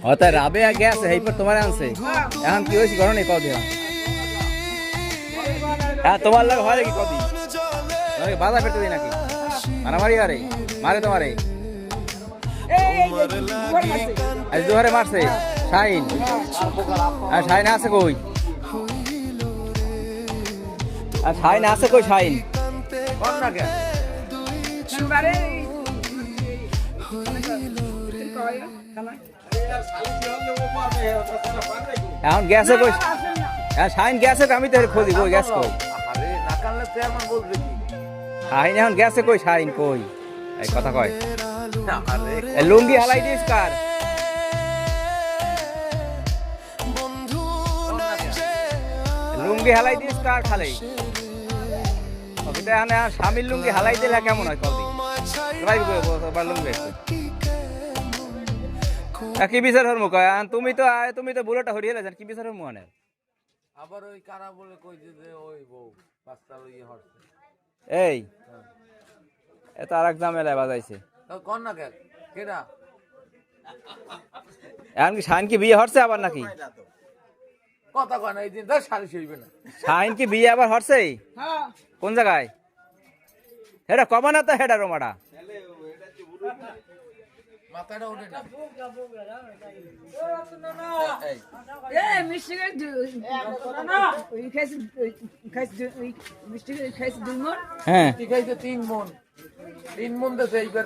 হতা রাবে আগে আছে এইপর তোমার আনছে এখন কি হয়েছে গরম নেই কদি হ্যাঁ তোমার লাগে হয় নাকি কদি তোমাকে বাধা পেতে দিই নাকি মারামারি আরে মারে তোমারে আজ দুহারে মারছে শাইন আর শাইন আছে কই আর শাইন আছে কই শাইন কোন না কে এখন গেছে কই শাইন গেছে আমি তো খোঁজি কই গ্যাস কই শাইন এখন গেছে কই শাইন কই এই কথা কয় লুঙ্গি হালাই দিস কার লুঙ্গি হালাই দিস কার খালি স্বামীর লুঙ্গি হালাই দিলে কেমন হয় কদি লুঙ্গি কি বিচার হর মুখ তুমি তো বুলেটটা হরিয়ে গেছেন কি বিচার হর মুখ আবার ওই কারা বলে কই যে ওই বউ পাঁচটা ওই হরছে এই এত আরেক ঝামেলায় বাজাইছে কোন না কেডা এখন কি শাইন কি বিয়ে হরছে আবার নাকি কথা কয় না এই দিন তো সারি হইবে না শাইন কি বিয়ে আবার হরছে কোন জায়গায় হেডা কমা না তো হেডা রোমাডা মাথাটা ওঠে না হ্যাঁ ঠিক আছে 3 মন দেশে এইবার